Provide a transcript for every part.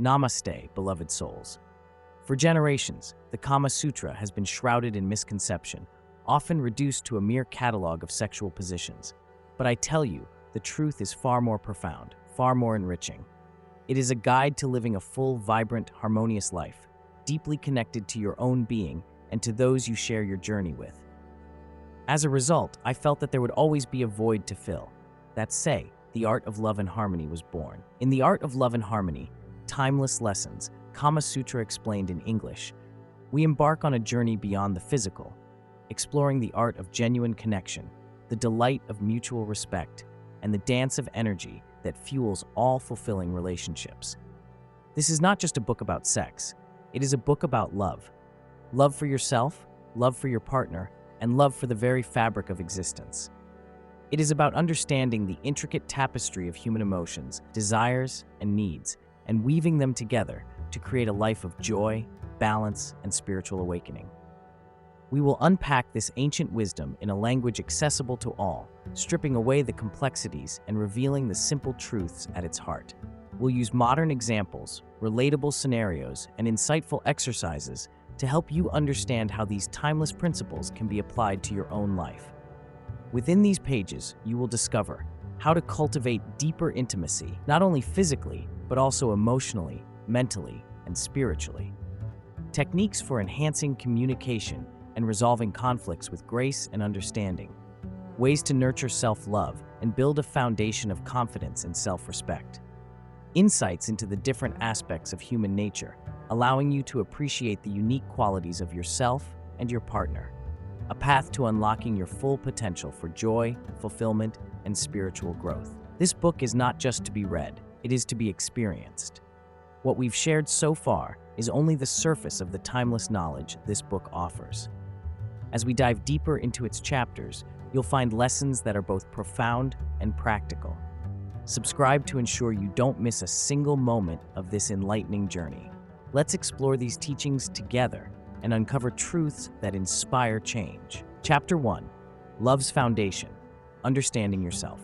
Namaste, beloved souls. For generations, the Kama Sutra has been shrouded in misconception, often reduced to a mere catalogue of sexual positions. But I tell you, the truth is far more profound, far more enriching. It is a guide to living a full, vibrant, harmonious life, deeply connected to your own being and to those you share your journey with. As a result, I felt that there would always be a void to fill. That say, the art of love and harmony was born. In the art of love and harmony, timeless lessons, Kama Sutra Explained in English, we embark on a journey beyond the physical, exploring the art of genuine connection, the delight of mutual respect, and the dance of energy that fuels all fulfilling relationships. This is not just a book about sex, it is a book about love. Love for yourself, love for your partner, and love for the very fabric of existence. It is about understanding the intricate tapestry of human emotions, desires, and needs, and weaving them together to create a life of joy, balance, and spiritual awakening. We will unpack this ancient wisdom in a language accessible to all, stripping away the complexities and revealing the simple truths at its heart. We'll use modern examples, relatable scenarios, and insightful exercises to help you understand how these timeless principles can be applied to your own life. Within these pages, you will discover how to cultivate deeper intimacy, not only physically, but also emotionally, mentally, and spiritually. Techniques for enhancing communication and resolving conflicts with grace and understanding. Ways to nurture self-love and build a foundation of confidence and self-respect. Insights into the different aspects of human nature, allowing you to appreciate the unique qualities of yourself and your partner. A path to unlocking your full potential for joy, fulfillment, and spiritual growth. This book is not just to be read, it is to be experienced. What we've shared so far is only the surface of the timeless knowledge this book offers. As we dive deeper into its chapters, you'll find lessons that are both profound and practical. Subscribe to ensure you don't miss a single moment of this enlightening journey. Let's explore these teachings together and uncover truths that inspire change. Chapter 1. Love's Foundation. Understanding Yourself.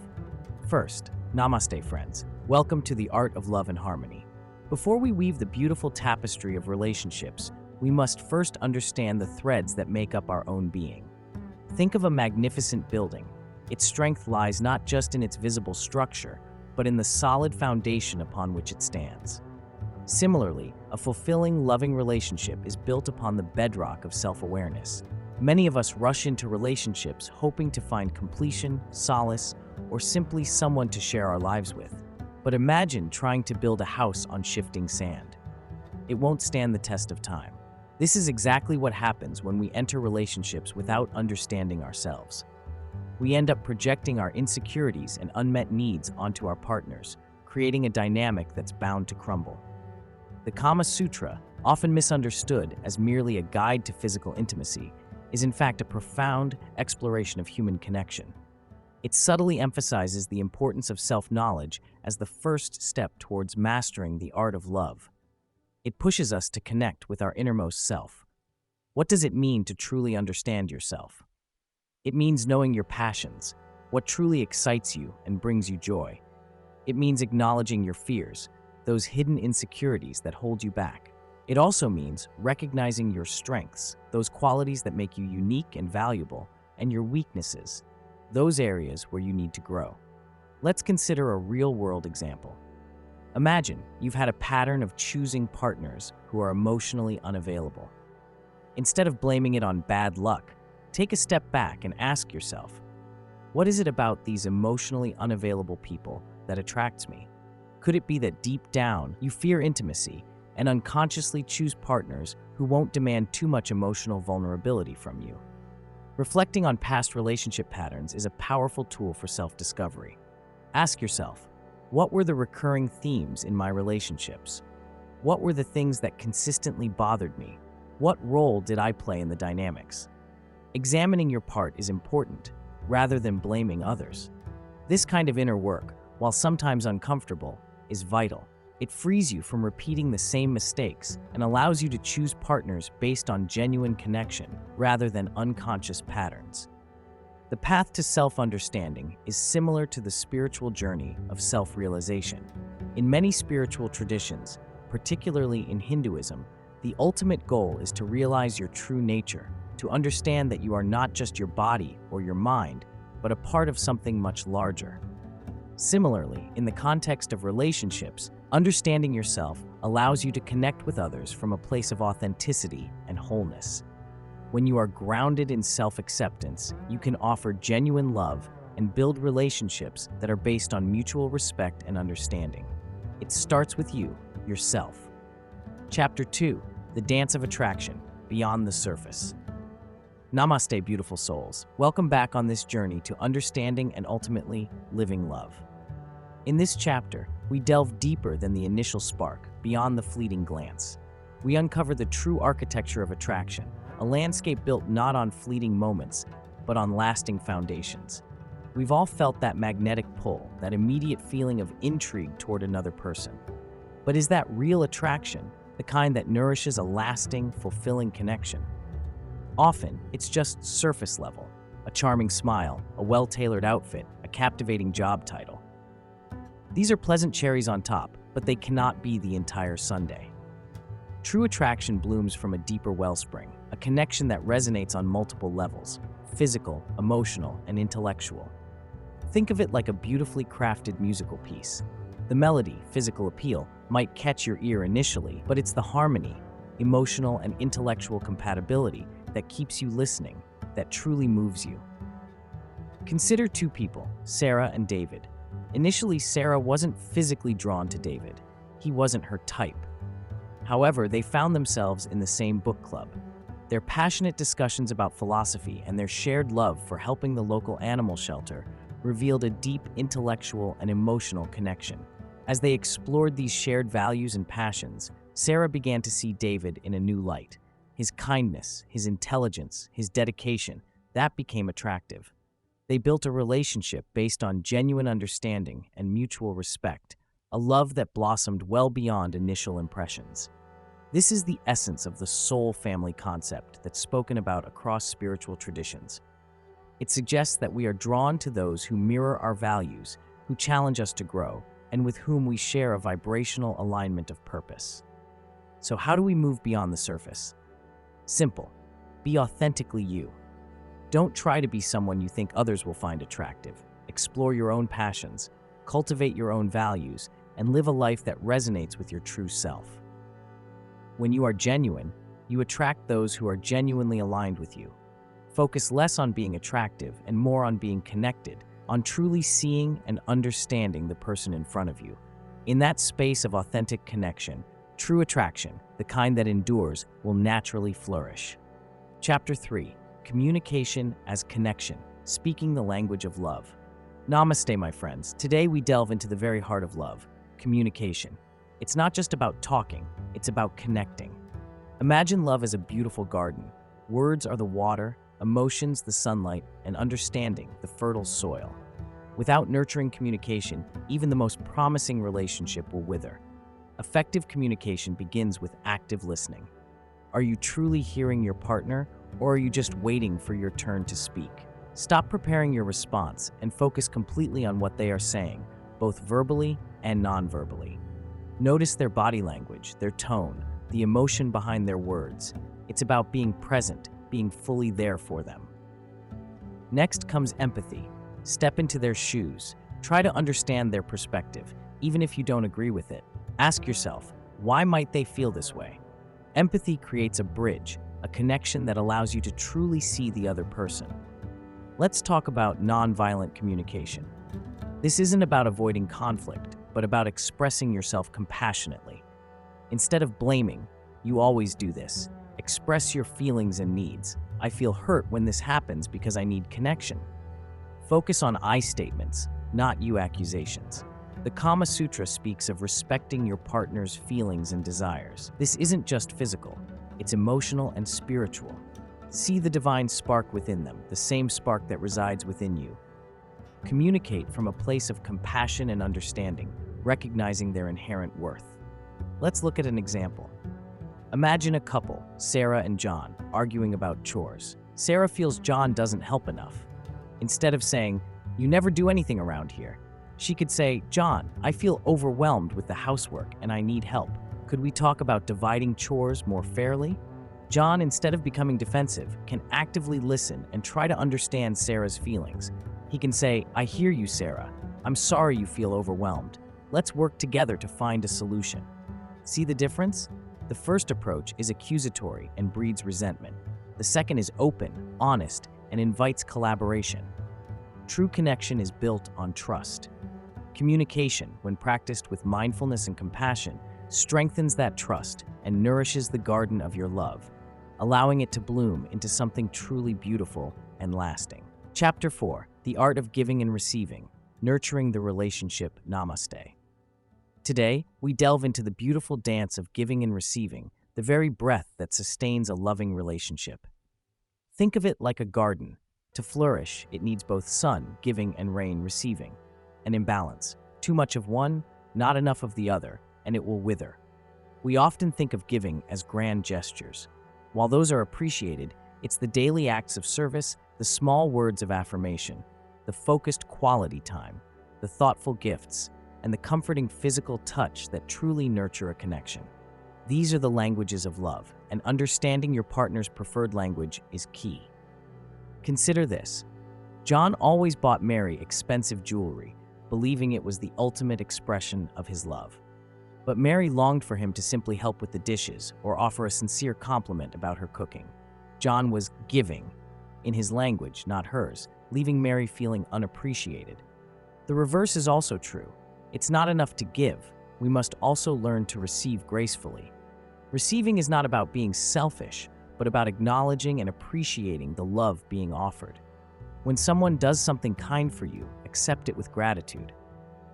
First, Namaste, friends. Welcome to the art of love and harmony. Before we weave the beautiful tapestry of relationships, we must first understand the threads that make up our own being. Think of a magnificent building. Its strength lies not just in its visible structure, but in the solid foundation upon which it stands. Similarly, a fulfilling, loving relationship is built upon the bedrock of self-awareness. Many of us rush into relationships hoping to find completion, solace, or simply someone to share our lives with. But imagine trying to build a house on shifting sand. It won't stand the test of time. This is exactly what happens when we enter relationships without understanding ourselves. We end up projecting our insecurities and unmet needs onto our partners, creating a dynamic that's bound to crumble. The Kama Sutra, often misunderstood as merely a guide to physical intimacy, is in fact a profound exploration of human connection. It subtly emphasizes the importance of self-knowledge as the first step towards mastering the art of love. It pushes us to connect with our innermost self. What does it mean to truly understand yourself? It means knowing your passions, what truly excites you and brings you joy. It means acknowledging your fears, those hidden insecurities that hold you back. It also means recognizing your strengths, those qualities that make you unique and valuable, and your weaknesses, those areas where you need to grow. Let's consider a real-world example. Imagine you've had a pattern of choosing partners who are emotionally unavailable. Instead of blaming it on bad luck, take a step back and ask yourself, what is it about these emotionally unavailable people that attracts me? Could it be that deep down you fear intimacy and unconsciously choose partners who won't demand too much emotional vulnerability from you? Reflecting on past relationship patterns is a powerful tool for self-discovery. Ask yourself, what were the recurring themes in my relationships? What were the things that consistently bothered me? What role did I play in the dynamics? Examining your part is important, rather than blaming others. This kind of inner work, while sometimes uncomfortable, is vital. It frees you from repeating the same mistakes and allows you to choose partners based on genuine connection rather than unconscious patterns. The path to self-understanding is similar to the spiritual journey of self-realization. In many spiritual traditions, particularly in Hinduism, the ultimate goal is to realize your true nature, to understand that you are not just your body or your mind, but a part of something much larger. Similarly, in the context of relationships, understanding yourself allows you to connect with others from a place of authenticity and wholeness. When you are grounded in self-acceptance, you can offer genuine love and build relationships that are based on mutual respect and understanding. It starts with you, yourself. Chapter 2, The Dance of Attraction, Beyond the Surface. Namaste, beautiful souls. Welcome back on this journey to understanding and ultimately living love. In this chapter, we delve deeper than the initial spark, beyond the fleeting glance. We uncover the true architecture of attraction, a landscape built not on fleeting moments, but on lasting foundations. We've all felt that magnetic pull, that immediate feeling of intrigue toward another person. But is that real attraction, the kind that nourishes a lasting, fulfilling connection? Often, it's just surface level, a charming smile, a well-tailored outfit, a captivating job title. These are pleasant cherries on top, but they cannot be the entire sundae. True attraction blooms from a deeper wellspring, a connection that resonates on multiple levels: physical, emotional, and intellectual. Think of it like a beautifully crafted musical piece. The melody, physical appeal, might catch your ear initially, but it's the harmony, emotional and intellectual compatibility that keeps you listening, that truly moves you. Consider two people, Sarah and David. Initially, Sarah wasn't physically drawn to David. He wasn't her type. However, they found themselves in the same book club. Their passionate discussions about philosophy and their shared love for helping the local animal shelter revealed a deep intellectual and emotional connection. As they explored these shared values and passions, Sarah began to see David in a new light. His kindness, his intelligence, his dedication, that became attractive. They built a relationship based on genuine understanding and mutual respect, a love that blossomed well beyond initial impressions. This is the essence of the soul family concept that's spoken about across spiritual traditions. It suggests that we are drawn to those who mirror our values, who challenge us to grow, and with whom we share a vibrational alignment of purpose. So how do we move beyond the surface? Simple. Be authentically you. Don't try to be someone you think others will find attractive. Explore your own passions, cultivate your own values, and live a life that resonates with your true self. When you are genuine, you attract those who are genuinely aligned with you. Focus less on being attractive and more on being connected, on truly seeing and understanding the person in front of you. In that space of authentic connection, true attraction, the kind that endures, will naturally flourish. Chapter 3. Communication as connection, speaking the language of love. Namaste, my friends. Today we delve into the very heart of love, communication. It's not just about talking, it's about connecting. Imagine love as a beautiful garden. Words are the water, emotions the sunlight, and understanding the fertile soil. Without nurturing communication, even the most promising relationship will wither. Effective communication begins with active listening. Are you truly hearing your partner, or are you just waiting for your turn to speak? Stop preparing your response and focus completely on what they are saying, both verbally and non-verbally. Notice their body language, their tone, the emotion behind their words. It's about being present, being fully there for them. Next comes empathy. Step into their shoes. Try to understand their perspective, even if you don't agree with it. Ask yourself, why might they feel this way? Empathy creates a bridge, a connection that allows you to truly see the other person. Let's talk about nonviolent communication. This isn't about avoiding conflict, but about expressing yourself compassionately. Instead of blaming, you always do this. Express your feelings and needs. I feel hurt when this happens because I need connection. Focus on I statements, not you accusations. The Kama Sutra speaks of respecting your partner's feelings and desires. This isn't just physical, it's emotional and spiritual. See the divine spark within them, the same spark that resides within you. Communicate from a place of compassion and understanding, recognizing their inherent worth. Let's look at an example. Imagine a couple, Sarah and John, arguing about chores. Sarah feels John doesn't help enough. Instead of saying, "You never do anything around here," she could say, "John, I feel overwhelmed with the housework and I need help. Could we talk about dividing chores more fairly? John, instead of becoming defensive, can actively listen and try to understand Sarah's feelings. He can say, "I hear you, Sarah. I'm sorry you feel overwhelmed. Let's work together to find a solution." See the difference? The first approach is accusatory and breeds resentment. The second is open, honest, and invites collaboration. True connection is built on trust. Communication, when practiced with mindfulness and compassion, strengthens that trust and nourishes the garden of your love, allowing it to bloom into something truly beautiful and lasting. Chapter 4, The Art of Giving and Receiving, Nurturing the Relationship. Namaste. Today, we delve into the beautiful dance of giving and receiving, the very breath that sustains a loving relationship. Think of it like a garden. To flourish, it needs both sun, giving, and rain, receiving. An imbalance. Too much of one, not enough of the other, and it will wither. We often think of giving as grand gestures. While those are appreciated, it's the daily acts of service, the small words of affirmation, the focused quality time, the thoughtful gifts, and the comforting physical touch that truly nurture a connection. These are the languages of love, and understanding your partner's preferred language is key. Consider this. John always bought Mary expensive jewelry, believing it was the ultimate expression of his love. But Mary longed for him to simply help with the dishes or offer a sincere compliment about her cooking. John was giving, in his language, not hers, leaving Mary feeling unappreciated. The reverse is also true. It's not enough to give. We must also learn to receive gracefully. Receiving is not about being selfish, but about acknowledging and appreciating the love being offered. When someone does something kind for you, accept it with gratitude.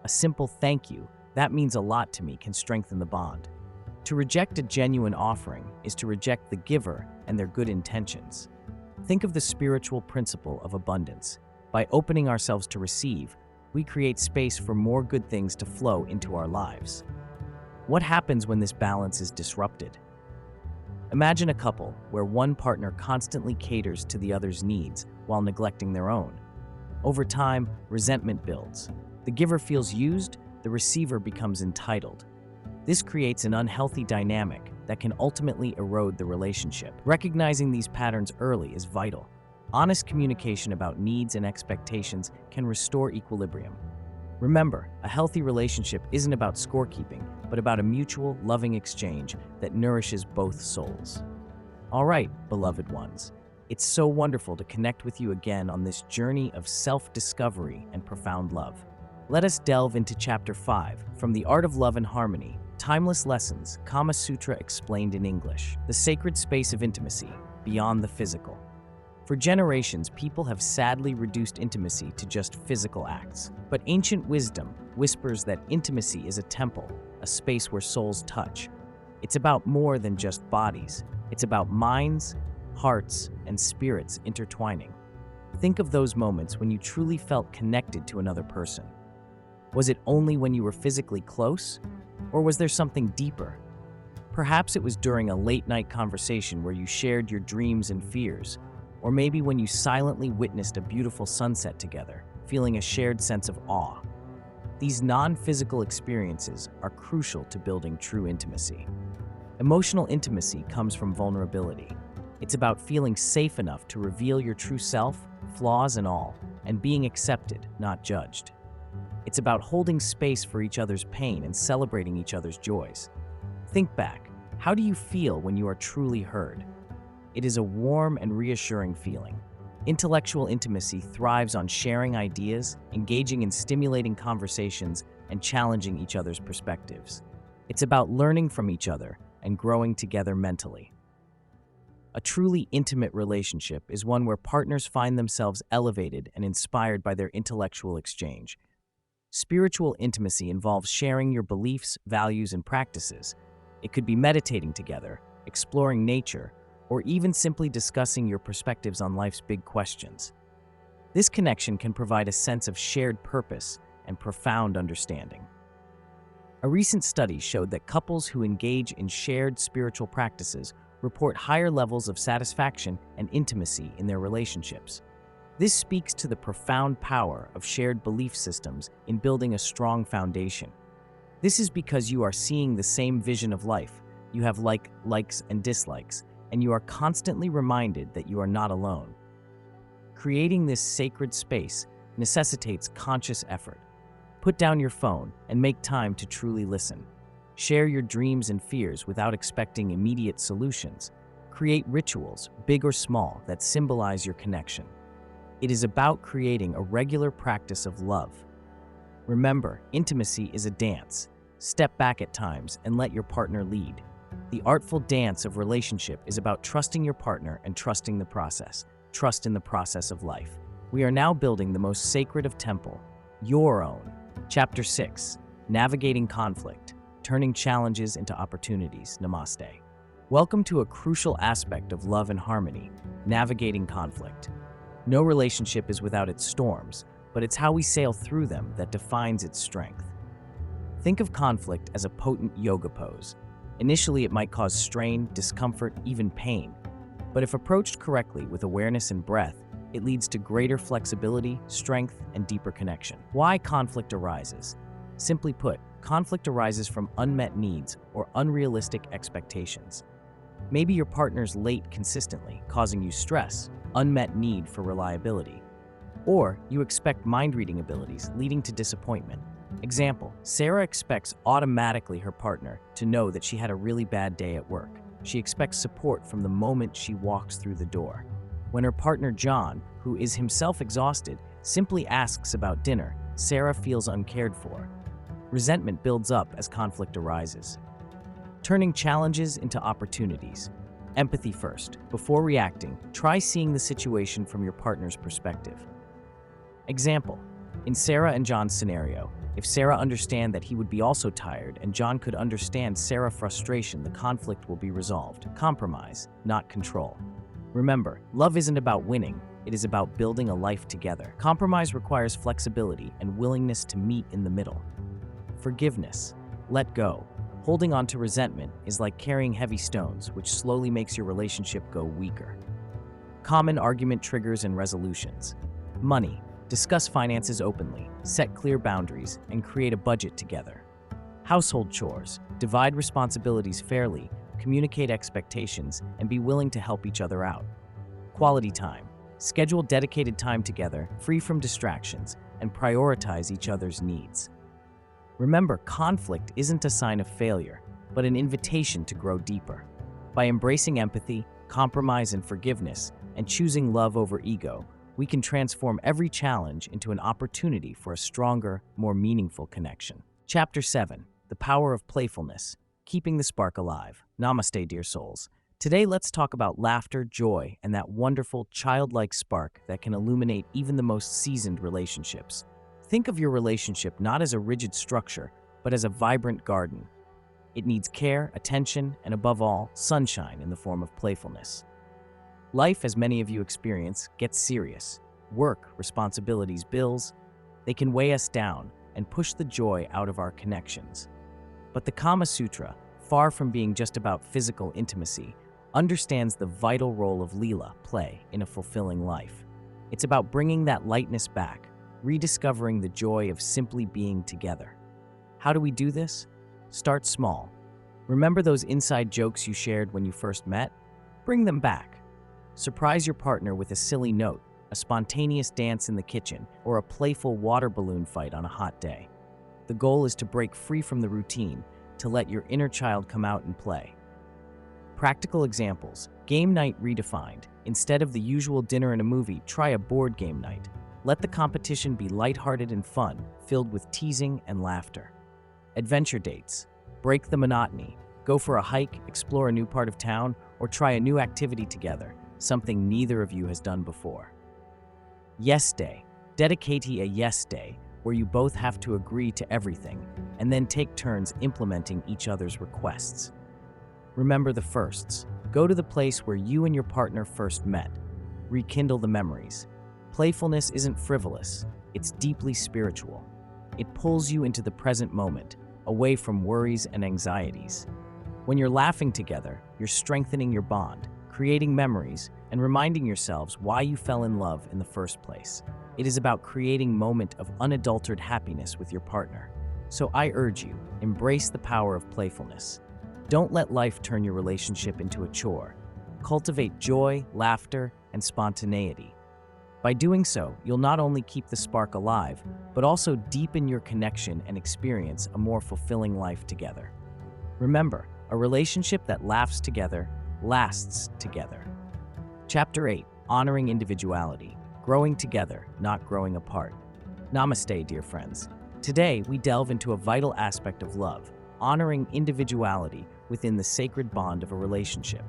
A simple thank you, that means a lot to me, can strengthen the bond. To reject a genuine offering is to reject the giver and their good intentions. Think of the spiritual principle of abundance. By opening ourselves to receive, we create space for more good things to flow into our lives. What happens when this balance is disrupted? Imagine a couple where one partner constantly caters to the other's needs while neglecting their own. Over time, resentment builds. The giver feels used, the receiver becomes entitled. This creates an unhealthy dynamic that can ultimately erode the relationship. Recognizing these patterns early is vital. Honest communication about needs and expectations can restore equilibrium. Remember, a healthy relationship isn't about scorekeeping, but about a mutual, loving exchange that nourishes both souls. All right, beloved ones, it's so wonderful to connect with you again on this journey of self-discovery and profound love. Let us delve into Chapter 5, From the Art of Love and Harmony, Timeless Lessons, Kama Sutra Explained in English, the sacred space of intimacy, beyond the physical. For generations, people have sadly reduced intimacy to just physical acts. But ancient wisdom whispers that intimacy is a temple, a space where souls touch. It's about more than just bodies. It's about minds, hearts, and spirits intertwining. Think of those moments when you truly felt connected to another person. Was it only when you were physically close? Or was there something deeper? Perhaps it was during a late-night conversation where you shared your dreams and fears, or maybe when you silently witnessed a beautiful sunset together, feeling a shared sense of awe. These non-physical experiences are crucial to building true intimacy. Emotional intimacy comes from vulnerability. It's about feeling safe enough to reveal your true self, flaws and all, and being accepted, not judged. It's about holding space for each other's pain and celebrating each other's joys. Think back. How do you feel when you are truly heard? It is a warm and reassuring feeling. Intellectual intimacy thrives on sharing ideas, engaging in stimulating conversations, and challenging each other's perspectives. It's about learning from each other and growing together mentally. A truly intimate relationship is one where partners find themselves elevated and inspired by their intellectual exchange. Spiritual intimacy involves sharing your beliefs, values, and practices. It could be meditating together, exploring nature, or even simply discussing your perspectives on life's big questions. This connection can provide a sense of shared purpose and profound understanding. A recent study showed that couples who engage in shared spiritual practices report higher levels of satisfaction and intimacy in their relationships. This speaks to the profound power of shared belief systems in building a strong foundation. This is because you are seeing the same vision of life. You have likes and dislikes, and you are constantly reminded that you are not alone. Creating this sacred space necessitates conscious effort. Put down your phone and make time to truly listen. Share your dreams and fears without expecting immediate solutions. Create rituals, big or small, that symbolize your connection. It is about creating a regular practice of love. Remember, intimacy is a dance. Step back at times and let your partner lead. The artful dance of relationship is about trusting your partner and trusting the process. Trust in the process of life. We are now building the most sacred of temple, your own. Chapter 6, Navigating Conflict, Turning Challenges into Opportunities. Namaste. Welcome to a crucial aspect of love and harmony, navigating conflict. No relationship is without its storms, but it's how we sail through them that defines its strength. Think of conflict as a potent yoga pose. Initially, it might cause strain, discomfort, even pain. But if approached correctly with awareness and breath, it leads to greater flexibility, strength, and deeper connection. Why conflict arises? Simply put, conflict arises from unmet needs or unrealistic expectations. Maybe your partner's late consistently, causing you stress, unmet need for reliability. Or you expect mind-reading abilities, leading to disappointment. Example, Sarah expects automatically her partner to know that she had a really bad day at work. She expects support from the moment she walks through the door. When her partner John, who is himself exhausted, simply asks about dinner, Sarah feels uncared for. Resentment builds up as conflict arises. Turning challenges into opportunities. Empathy first. Before reacting, try seeing the situation from your partner's perspective. Example, in Sarah and John's scenario, if Sarah understands that he would be also tired and John could understand Sarah's frustration, the conflict will be resolved. Compromise, not control. Remember, love isn't about winning, it is about building a life together. Compromise requires flexibility and willingness to meet in the middle. Forgiveness, let go. Holding on to resentment is like carrying heavy stones, which slowly makes your relationship go weaker. Common argument triggers and resolutions. Money. Discuss finances openly, set clear boundaries, and create a budget together. Household chores. Divide responsibilities fairly, communicate expectations, and be willing to help each other out. Quality time. Schedule dedicated time together, free from distractions, and prioritize each other's needs. Remember, conflict isn't a sign of failure, but an invitation to grow deeper. By embracing empathy, compromise, and forgiveness, and choosing love over ego, we can transform every challenge into an opportunity for a stronger, more meaningful connection. Chapter 7, The Power of Playfulness, Keeping the Spark Alive. Namaste, dear souls. Today, let's talk about laughter, joy, and that wonderful, childlike spark that can illuminate even the most seasoned relationships. Think of your relationship not as a rigid structure, but as a vibrant garden. It needs care, attention, and above all, sunshine in the form of playfulness. Life, as many of you experience, gets serious. Work, responsibilities, bills, they can weigh us down and push the joy out of our connections. But the Kama Sutra, far from being just about physical intimacy, understands the vital role of Leela, play, in a fulfilling life. It's about bringing that lightness back, rediscovering the joy of simply being together. How do we do this? Start small. Remember those inside jokes you shared when you first met? Bring them back. Surprise your partner with a silly note, a spontaneous dance in the kitchen, or a playful water balloon fight on a hot day. The goal is to break free from the routine, to let your inner child come out and play. Practical examples. Game night redefined. Instead of the usual dinner and a movie, try a board game night. Let the competition be lighthearted and fun, filled with teasing and laughter. Adventure dates. Break the monotony. Go for a hike, explore a new part of town, or try a new activity together, something neither of you has done before. Yes Day. Dedicate a yes day, where you both have to agree to everything, and then take turns implementing each other's requests. Remember the firsts. Go to the place where you and your partner first met. Rekindle the memories. Playfulness isn't frivolous, it's deeply spiritual. It pulls you into the present moment, away from worries and anxieties. When you're laughing together, you're strengthening your bond, creating memories, and reminding yourselves why you fell in love in the first place. It is about creating a moment of unadulterated happiness with your partner. So I urge you, embrace the power of playfulness. Don't let life turn your relationship into a chore. Cultivate joy, laughter, and spontaneity. By doing so, you'll not only keep the spark alive, but also deepen your connection and experience a more fulfilling life together. Remember, a relationship that laughs together lasts together. Chapter 8, Honoring Individuality, Growing Together, Not Growing Apart. Namaste, dear friends. Today, we delve into a vital aspect of love, honoring individuality within the sacred bond of a relationship.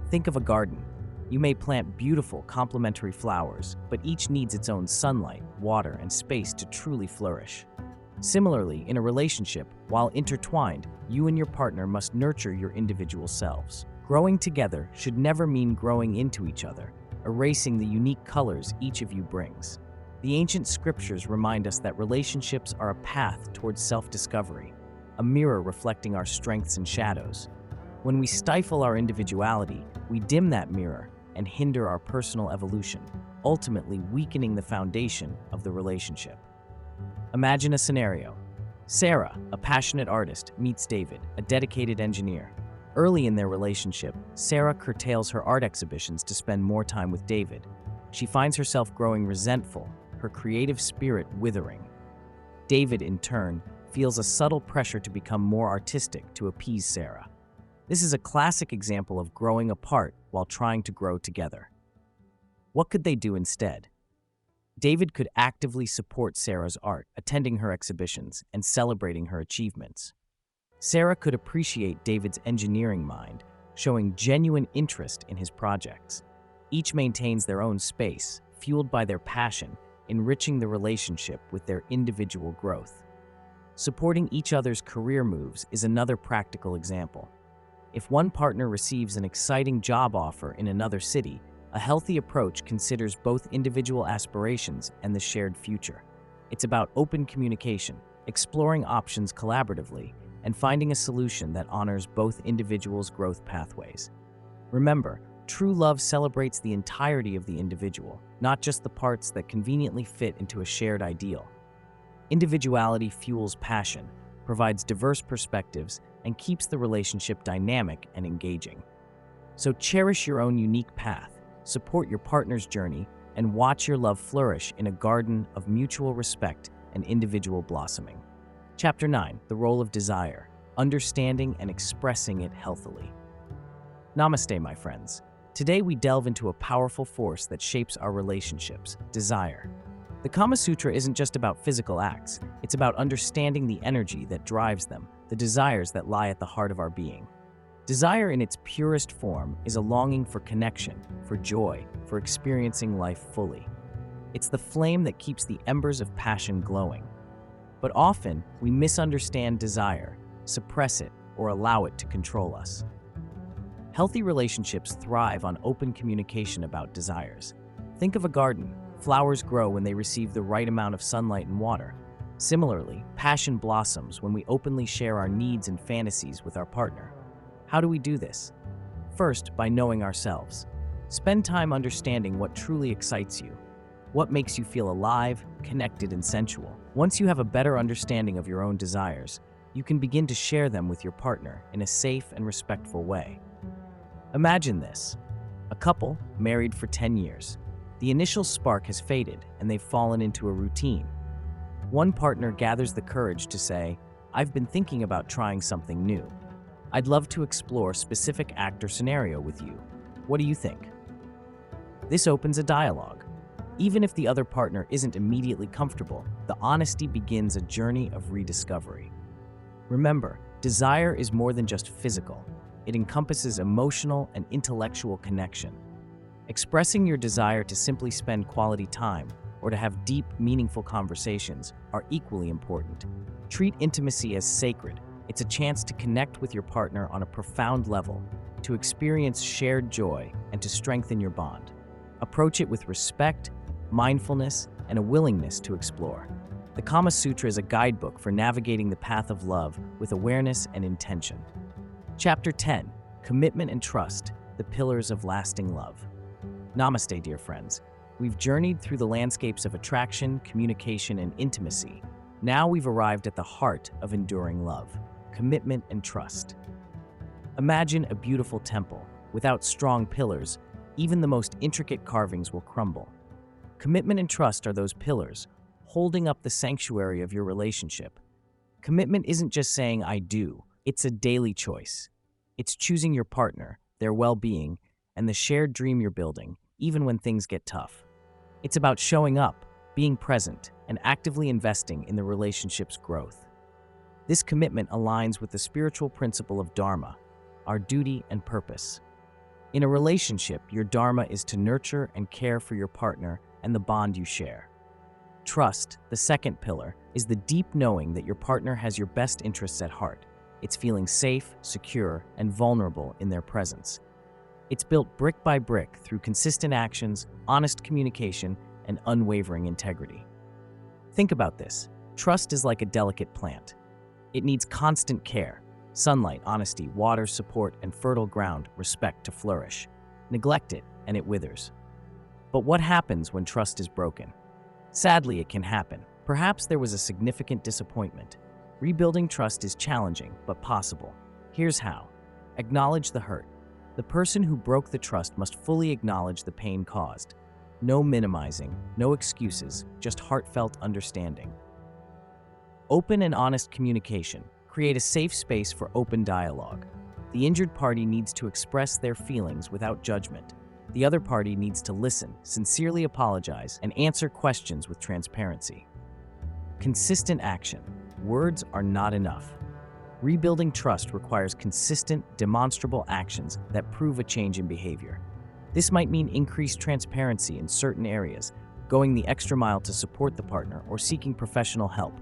Think of a garden. You may plant beautiful, complementary flowers, but each needs its own sunlight, water, and space to truly flourish. Similarly, in a relationship, while intertwined, you and your partner must nurture your individual selves. Growing together should never mean growing into each other, erasing the unique colors each of you brings. The ancient scriptures remind us that relationships are a path towards self-discovery, a mirror reflecting our strengths and shadows. When we stifle our individuality, we dim that mirror and hinder our personal evolution, ultimately weakening the foundation of the relationship. Imagine a scenario. Sarah, a passionate artist, meets David, a dedicated engineer. Early in their relationship, Sarah curtails her art exhibitions to spend more time with David. She finds herself growing resentful, her creative spirit withering. David, in turn, feels a subtle pressure to become more artistic to appease Sarah. This is a classic example of growing apart while trying to grow together. What could they do instead? David could actively support Sarah's art, attending her exhibitions and celebrating her achievements. Sarah could appreciate David's engineering mind, showing genuine interest in his projects. Each maintains their own space, fueled by their passion, enriching the relationship with their individual growth. Supporting each other's career moves is another practical example. If one partner receives an exciting job offer in another city, a healthy approach considers both individual aspirations and the shared future. It's about open communication, exploring options collaboratively, and finding a solution that honors both individuals' growth pathways. Remember, true love celebrates the entirety of the individual, not just the parts that conveniently fit into a shared ideal. Individuality fuels passion, provides diverse perspectives, and keeps the relationship dynamic and engaging. So cherish your own unique path, support your partner's journey, and watch your love flourish in a garden of mutual respect and individual blossoming. Chapter 9, The Role of Desire, Understanding and Expressing It Healthily. Namaste, my friends. Today we delve into a powerful force that shapes our relationships, desire. The Kama Sutra isn't just about physical acts, it's about understanding the energy that drives them, the desires that lie at the heart of our being. Desire in its purest form is a longing for connection, for joy, for experiencing life fully. It's the flame that keeps the embers of passion glowing. But often, we misunderstand desire, suppress it, or allow it to control us. Healthy relationships thrive on open communication about desires. Think of a garden. Flowers grow when they receive the right amount of sunlight and water. Similarly, passion blossoms when we openly share our needs and fantasies with our partner. How do we do this? First, by knowing ourselves. Spend time understanding what truly excites you, what makes you feel alive, connected, and sensual. Once you have a better understanding of your own desires, you can begin to share them with your partner in a safe and respectful way. Imagine this: a couple married for 10 years. The initial spark has faded and they've fallen into a routine. One partner gathers the courage to say, "I've been thinking about trying something new. I'd love to explore a specific act or scenario with you. What do you think?" This opens a dialogue. Even if the other partner isn't immediately comfortable, the honesty begins a journey of rediscovery. Remember, desire is more than just physical. It encompasses emotional and intellectual connection. Expressing your desire to simply spend quality time or to have deep, meaningful conversations are equally important. Treat intimacy as sacred. It's a chance to connect with your partner on a profound level, to experience shared joy, and to strengthen your bond. Approach it with respect, mindfulness, and a willingness to explore. The Kama Sutra is a guidebook for navigating the path of love with awareness and intention. Chapter 10, Commitment and Trust, the Pillars of Lasting Love. Namaste, dear friends. We've journeyed through the landscapes of attraction, communication, and intimacy. Now we've arrived at the heart of enduring love: commitment and trust. Imagine a beautiful temple. Without strong pillars, even the most intricate carvings will crumble. Commitment and trust are those pillars, holding up the sanctuary of your relationship. Commitment isn't just saying "I do," it's a daily choice. It's choosing your partner, their well-being, and the shared dream you're building, even when things get tough. It's about showing up, being present, and actively investing in the relationship's growth. This commitment aligns with the spiritual principle of dharma, our duty and purpose. In a relationship, your dharma is to nurture and care for your partner and the bond you share. Trust, the second pillar, is the deep knowing that your partner has your best interests at heart. It's feeling safe, secure, and vulnerable in their presence. It's built brick by brick through consistent actions, honest communication, and unwavering integrity. Think about this. Trust is like a delicate plant. It needs constant care: sunlight, honesty, water, support, and fertile ground, respect to flourish. Neglect it, and it withers. But what happens when trust is broken? Sadly, it can happen. Perhaps there was a significant disappointment. Rebuilding trust is challenging, but possible. Here's how. Acknowledge the hurt. The person who broke the trust must fully acknowledge the pain caused. No minimizing, no excuses, just heartfelt understanding. Open and honest communication. Create a safe space for open dialogue. The injured party needs to express their feelings without judgment. The other party needs to listen, sincerely apologize, and answer questions with transparency. Consistent action. Words are not enough. Rebuilding trust requires consistent, demonstrable actions that prove a change in behavior. This might mean increased transparency in certain areas, going the extra mile to support the partner, or seeking professional help.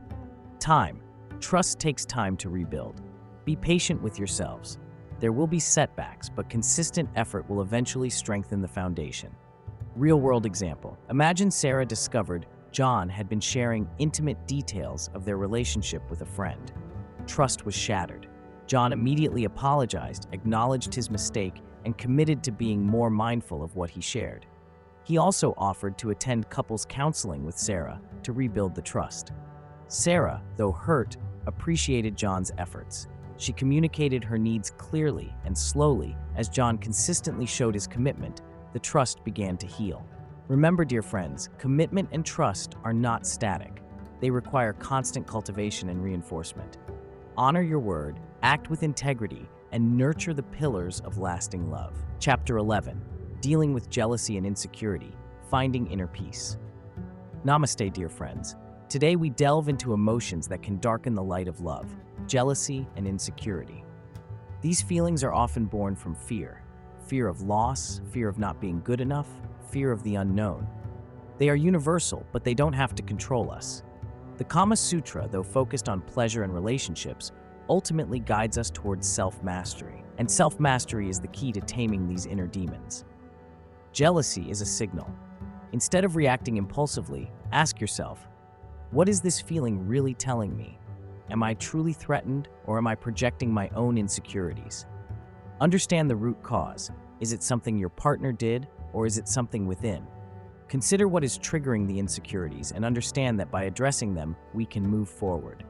Time. Trust takes time to rebuild. Be patient with yourselves. There will be setbacks, but consistent effort will eventually strengthen the foundation. Real-world example. Imagine Sarah discovered John had been sharing intimate details of their relationship with a friend. Trust was shattered. John immediately apologized, acknowledged his mistake, and committed to being more mindful of what he shared. He also offered to attend couples counseling with Sarah to rebuild the trust. Sarah, though hurt, appreciated John's efforts. She communicated her needs clearly and slowly. As John consistently showed his commitment, the trust began to heal. Remember, dear friends, commitment and trust are not static. They require constant cultivation and reinforcement. Honor your word, act with integrity, and nurture the pillars of lasting love. Chapter 11. Dealing with jealousy and insecurity, finding inner peace. Namaste, dear friends. Today we delve into emotions that can darken the light of love: jealousy and insecurity. These feelings are often born from fear of loss, fear of not being good enough, fear of the unknown. They are universal, but they don't have to control us. The Kama Sutra, though focused on pleasure and relationships, ultimately guides us towards self-mastery, and self-mastery is the key to taming these inner demons. Jealousy is a signal. Instead of reacting impulsively, ask yourself, what is this feeling really telling me? Am I truly threatened, or am I projecting my own insecurities? Understand the root cause. Is it something your partner did, or is it something within? Consider what is triggering the insecurities and understand that by addressing them, we can move forward.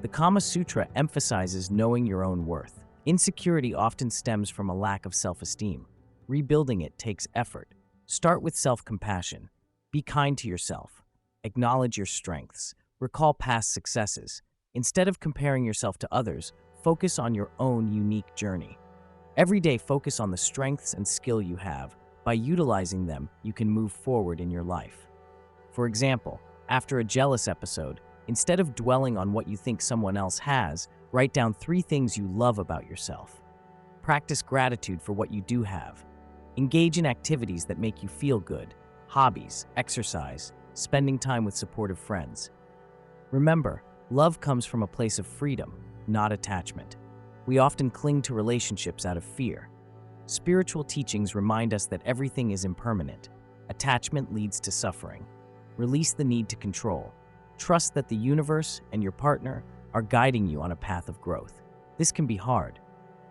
The Kama Sutra emphasizes knowing your own worth. Insecurity often stems from a lack of self-esteem. Rebuilding it takes effort. Start with self-compassion. Be kind to yourself. Acknowledge your strengths. Recall past successes. Instead of comparing yourself to others, focus on your own unique journey. Every day, focus on the strengths and skill you have. By utilizing them, you can move forward in your life. For example, after a jealous episode, instead of dwelling on what you think someone else has, write down 3 things you love about yourself. Practice gratitude for what you do have. Engage in activities that make you feel good: hobbies, exercise, spending time with supportive friends. Remember, love comes from a place of freedom, not attachment. We often cling to relationships out of fear. Spiritual teachings remind us that everything is impermanent. Attachment leads to suffering. Release the need to control. Trust that the universe and your partner are guiding you on a path of growth. This can be hard.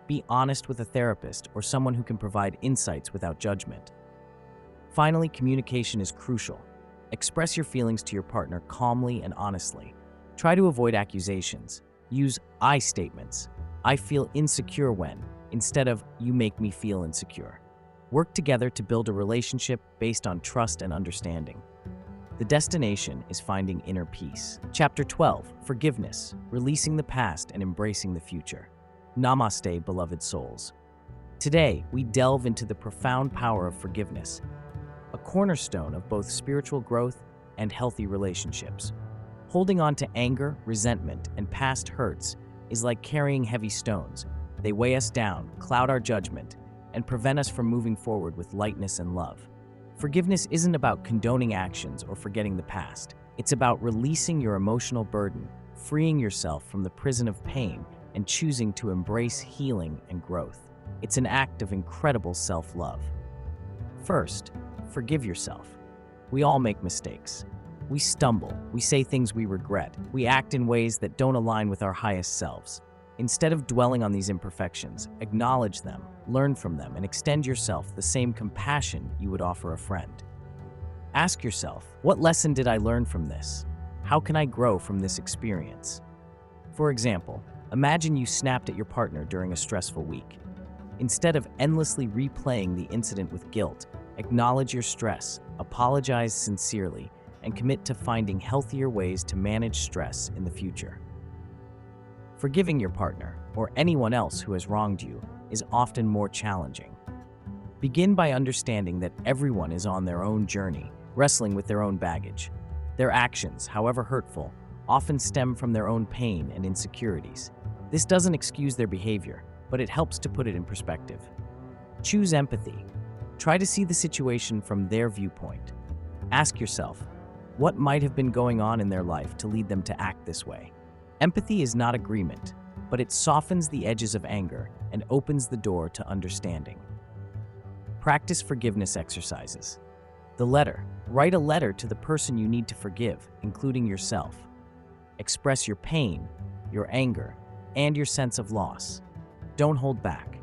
Be honest with a therapist or someone who can provide insights without judgment. Finally, communication is crucial. Express your feelings to your partner calmly and honestly. Try to avoid accusations. Use I statements. I feel insecure when, instead of you make me feel insecure. Work together to build a relationship based on trust and understanding. The destination is finding inner peace. Chapter 12, Forgiveness, Releasing the Past and Embracing the Future. Namaste, beloved souls. Today, we delve into the profound power of forgiveness, a cornerstone of both spiritual growth and healthy relationships. Holding on to anger, resentment, and past hurts is like carrying heavy stones. They weigh us down, cloud our judgment, and prevent us from moving forward with lightness and love. Forgiveness isn't about condoning actions or forgetting the past. It's about releasing your emotional burden, freeing yourself from the prison of pain, and choosing to embrace healing and growth. It's an act of incredible self-love. First, forgive yourself. We all make mistakes. We stumble, we say things we regret, we act in ways that don't align with our highest selves. Instead of dwelling on these imperfections, acknowledge them, learn from them, and extend yourself the same compassion you would offer a friend. Ask yourself, what lesson did I learn from this? How can I grow from this experience? For example, imagine you snapped at your partner during a stressful week. Instead of endlessly replaying the incident with guilt, acknowledge your stress, apologize sincerely, and commit to finding healthier ways to manage stress in the future. Forgiving your partner, or anyone else who has wronged you, is often more challenging. Begin by understanding that everyone is on their own journey, wrestling with their own baggage. Their actions, however hurtful, often stem from their own pain and insecurities. This doesn't excuse their behavior, but it helps to put it in perspective. Choose empathy. Try to see the situation from their viewpoint. Ask yourself, what might have been going on in their life to lead them to act this way? Empathy is not agreement, but it softens the edges of anger and opens the door to understanding. Practice forgiveness exercises. The letter. Write a letter to the person you need to forgive, including yourself. Express your pain, your anger, and your sense of loss. Don't hold back.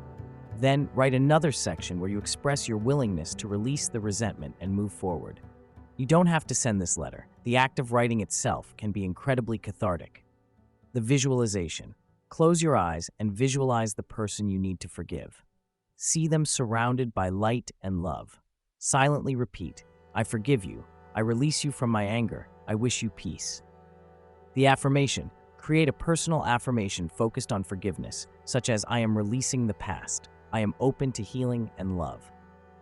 Then write another section where you express your willingness to release the resentment and move forward. You don't have to send this letter. The act of writing itself can be incredibly cathartic. The visualization. Close your eyes and visualize the person you need to forgive. See them surrounded by light and love. Silently repeat, I forgive you. I release you from my anger. I wish you peace. The affirmation. Create a personal affirmation focused on forgiveness, such as I am releasing the past. I am open to healing and love.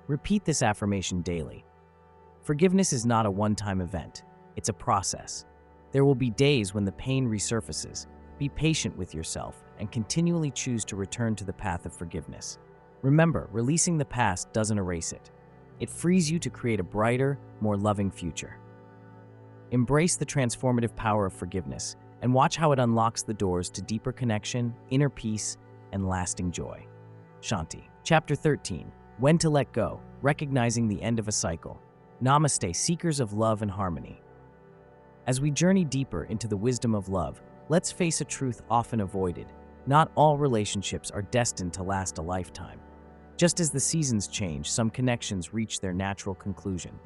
Repeat this affirmation daily. Forgiveness is not a one-time event. It's a process. There will be days when the pain resurfaces. Be patient with yourself and continually choose to return to the path of forgiveness. Remember, releasing the past doesn't erase it. It frees you to create a brighter, more loving future. Embrace the transformative power of forgiveness and watch how it unlocks the doors to deeper connection, inner peace, and lasting joy. Shanti. Chapter 13. When to let go, recognizing the end of a cycle. Namaste, seekers of love and harmony. As we journey deeper into the wisdom of love, let's face a truth often avoided. Not all relationships are destined to last a lifetime. Just as the seasons change, some connections reach their natural conclusion.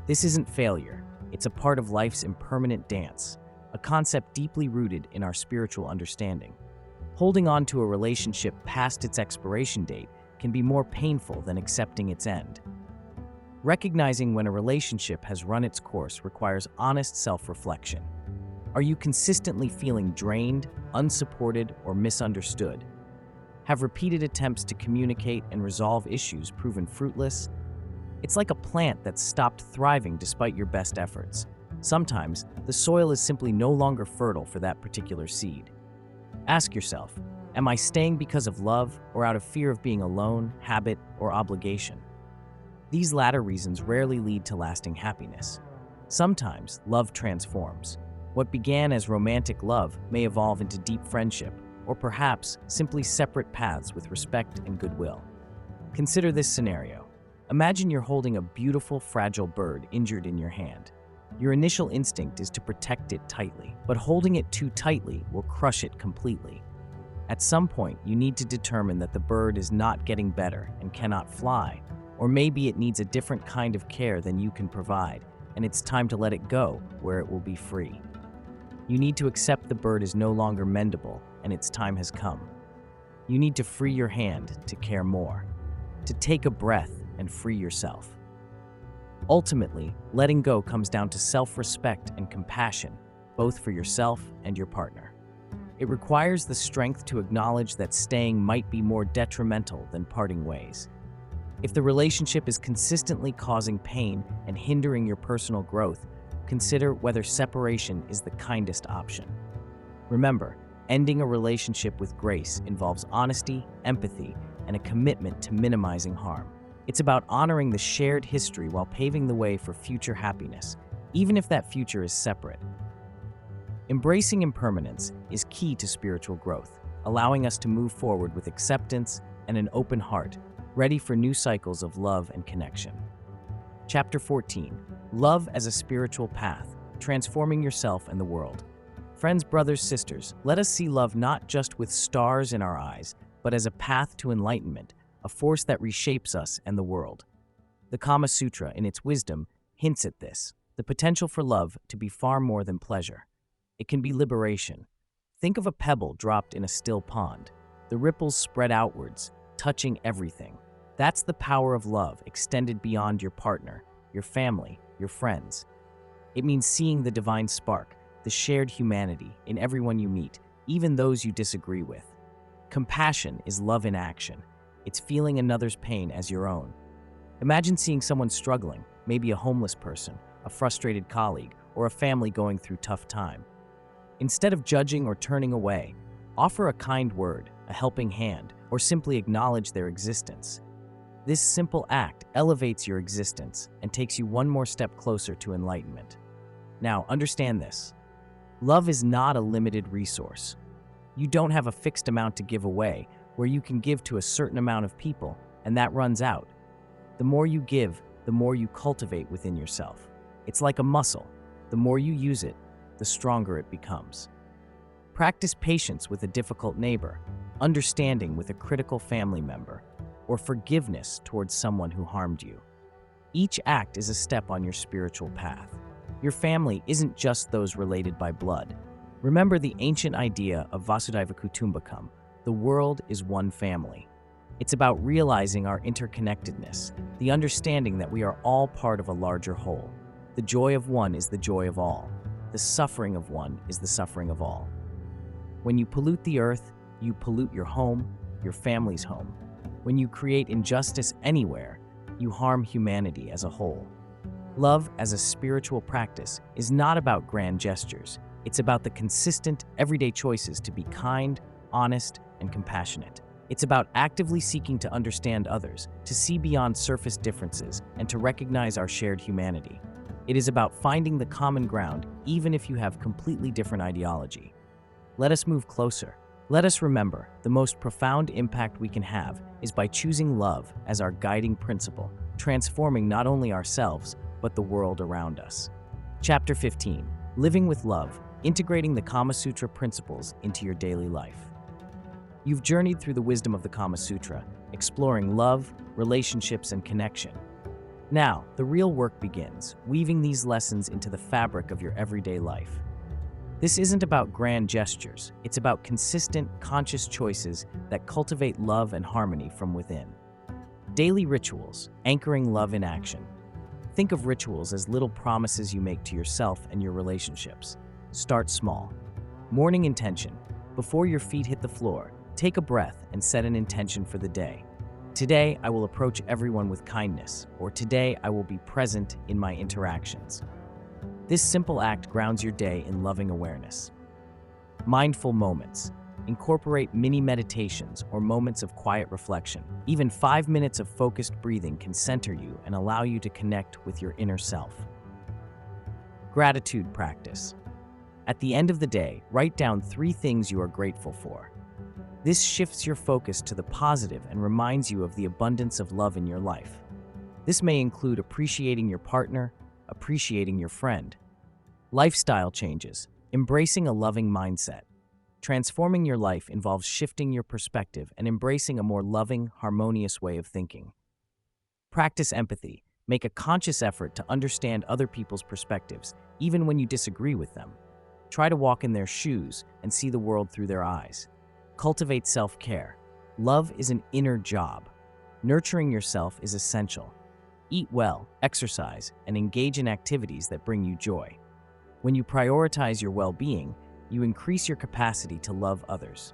This isn't failure. It's a part of life's impermanent dance, a concept deeply rooted in our spiritual understanding. Holding on to a relationship past its expiration date can be more painful than accepting its end. Recognizing when a relationship has run its course requires honest self-reflection. Are you consistently feeling drained, unsupported, or misunderstood? Have repeated attempts to communicate and resolve issues proven fruitless? It's like a plant that's stopped thriving despite your best efforts. Sometimes, the soil is simply no longer fertile for that particular seed. Ask yourself, am I staying because of love or out of fear of being alone, habit, or obligation? These latter reasons rarely lead to lasting happiness. Sometimes, love transforms. What began as romantic love may evolve into deep friendship, or perhaps simply separate paths with respect and goodwill. Consider this scenario. Imagine you're holding a beautiful, fragile bird injured in your hand. Your initial instinct is to protect it tightly, but holding it too tightly will crush it completely. At some point, you need to determine that the bird is not getting better and cannot fly, or maybe it needs a different kind of care than you can provide, and it's time to let it go where it will be free. You need to accept the bird is no longer mendable and its time has come. You need to free your hand to care more, to take a breath and free yourself. Ultimately, letting go comes down to self-respect and compassion, both for yourself and your partner. It requires the strength to acknowledge that staying might be more detrimental than parting ways. If the relationship is consistently causing pain and hindering your personal growth, consider whether separation is the kindest option. Remember, ending a relationship with grace involves honesty, empathy, and a commitment to minimizing harm. It's about honoring the shared history while paving the way for future happiness, even if that future is separate. Embracing impermanence is key to spiritual growth, allowing us to move forward with acceptance and an open heart, ready for new cycles of love and connection. Chapter 14. Love as a Spiritual Path, Transforming Yourself and the World. Friends, brothers, sisters, let us see love not just with stars in our eyes, but as a path to enlightenment, a force that reshapes us and the world. The Kama Sutra, in its wisdom, hints at this, the potential for love to be far more than pleasure. It can be liberation. Think of a pebble dropped in a still pond. The ripples spread outwards, touching everything. That's the power of love extended beyond your partner, your family, your friends. It means seeing the divine spark, the shared humanity in everyone you meet, even those you disagree with. Compassion is love in action. It's feeling another's pain as your own. Imagine seeing someone struggling, maybe a homeless person, a frustrated colleague, or a family going through tough time. Instead of judging or turning away, offer a kind word, a helping hand, or simply acknowledge their existence. This simple act elevates your existence and takes you one more step closer to enlightenment. Now, understand this. Love is not a limited resource. You don't have a fixed amount to give away where you can give to a certain amount of people, and that runs out. The more you give, the more you cultivate within yourself. It's like a muscle. The more you use it, the stronger it becomes. Practice patience with a difficult neighbor, understanding with a critical family member, or forgiveness towards someone who harmed you. Each act is a step on your spiritual path. Your family isn't just those related by blood. Remember the ancient idea of Vasudhaiva Kutumbakam, the world is one family. It's about realizing our interconnectedness, the understanding that we are all part of a larger whole. The joy of one is the joy of all. The suffering of one is the suffering of all. When you pollute the earth, you pollute your home, your family's home. When you create injustice anywhere, you harm humanity as a whole. Love as a spiritual practice is not about grand gestures. It's about the consistent, everyday choices to be kind, honest, and compassionate. It's about actively seeking to understand others, to see beyond surface differences, and to recognize our shared humanity. It is about finding the common ground, even if you have completely different ideology. Let us move closer. Let us remember, the most profound impact we can have is by choosing love as our guiding principle, transforming not only ourselves, but the world around us. Chapter 15. Living with Love, Integrating the Kama Sutra Principles into Your Daily Life. You've journeyed through the wisdom of the Kama Sutra, exploring love, relationships, and connection. Now, the real work begins, weaving these lessons into the fabric of your everyday life. This isn't about grand gestures, it's about consistent, conscious choices that cultivate love and harmony from within. Daily rituals, anchoring love in action. Think of rituals as little promises you make to yourself and your relationships. Start small. Morning intention. Before your feet hit the floor, take a breath and set an intention for the day. Today, I will approach everyone with kindness, or today, I will be present in my interactions. This simple act grounds your day in loving awareness. Mindful moments. Incorporate mini meditations or moments of quiet reflection. Even 5 minutes of focused breathing can center you and allow you to connect with your inner self. Gratitude practice. At the end of the day, write down 3 things you are grateful for. This shifts your focus to the positive and reminds you of the abundance of love in your life. This may include appreciating your partner, appreciating your friend. Lifestyle changes. Embracing a loving mindset. Transforming your life involves shifting your perspective and embracing a more loving, harmonious way of thinking. Practice empathy. Make a conscious effort to understand other people's perspectives, even when you disagree with them. Try to walk in their shoes and see the world through their eyes. Cultivate self-care. Love is an inner job. Nurturing yourself is essential. Eat well, exercise, and engage in activities that bring you joy. When you prioritize your well-being, you increase your capacity to love others.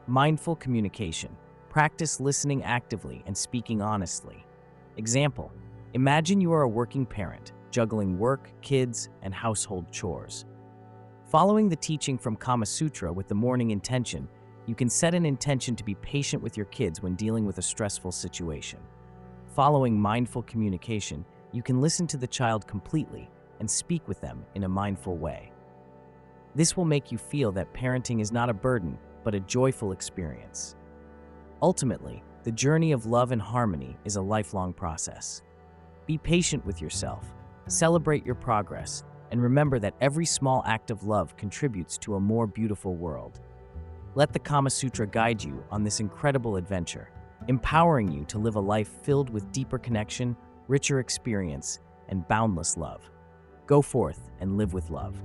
Mindful communication. Practice listening actively and speaking honestly. Example: imagine you are a working parent, juggling work, kids, and household chores. Following the teaching from Kama Sutra with the morning intention, you can set an intention to be patient with your kids when dealing with a stressful situation. Following mindful communication, you can listen to the child completely and speak with them in a mindful way. This will make you feel that parenting is not a burden, but a joyful experience. Ultimately, the journey of love and harmony is a lifelong process. Be patient with yourself, celebrate your progress, and remember that every small act of love contributes to a more beautiful world. Let the Kama Sutra guide you on this incredible adventure, empowering you to live a life filled with deeper connection, richer experience, and boundless love. Go forth and live with love.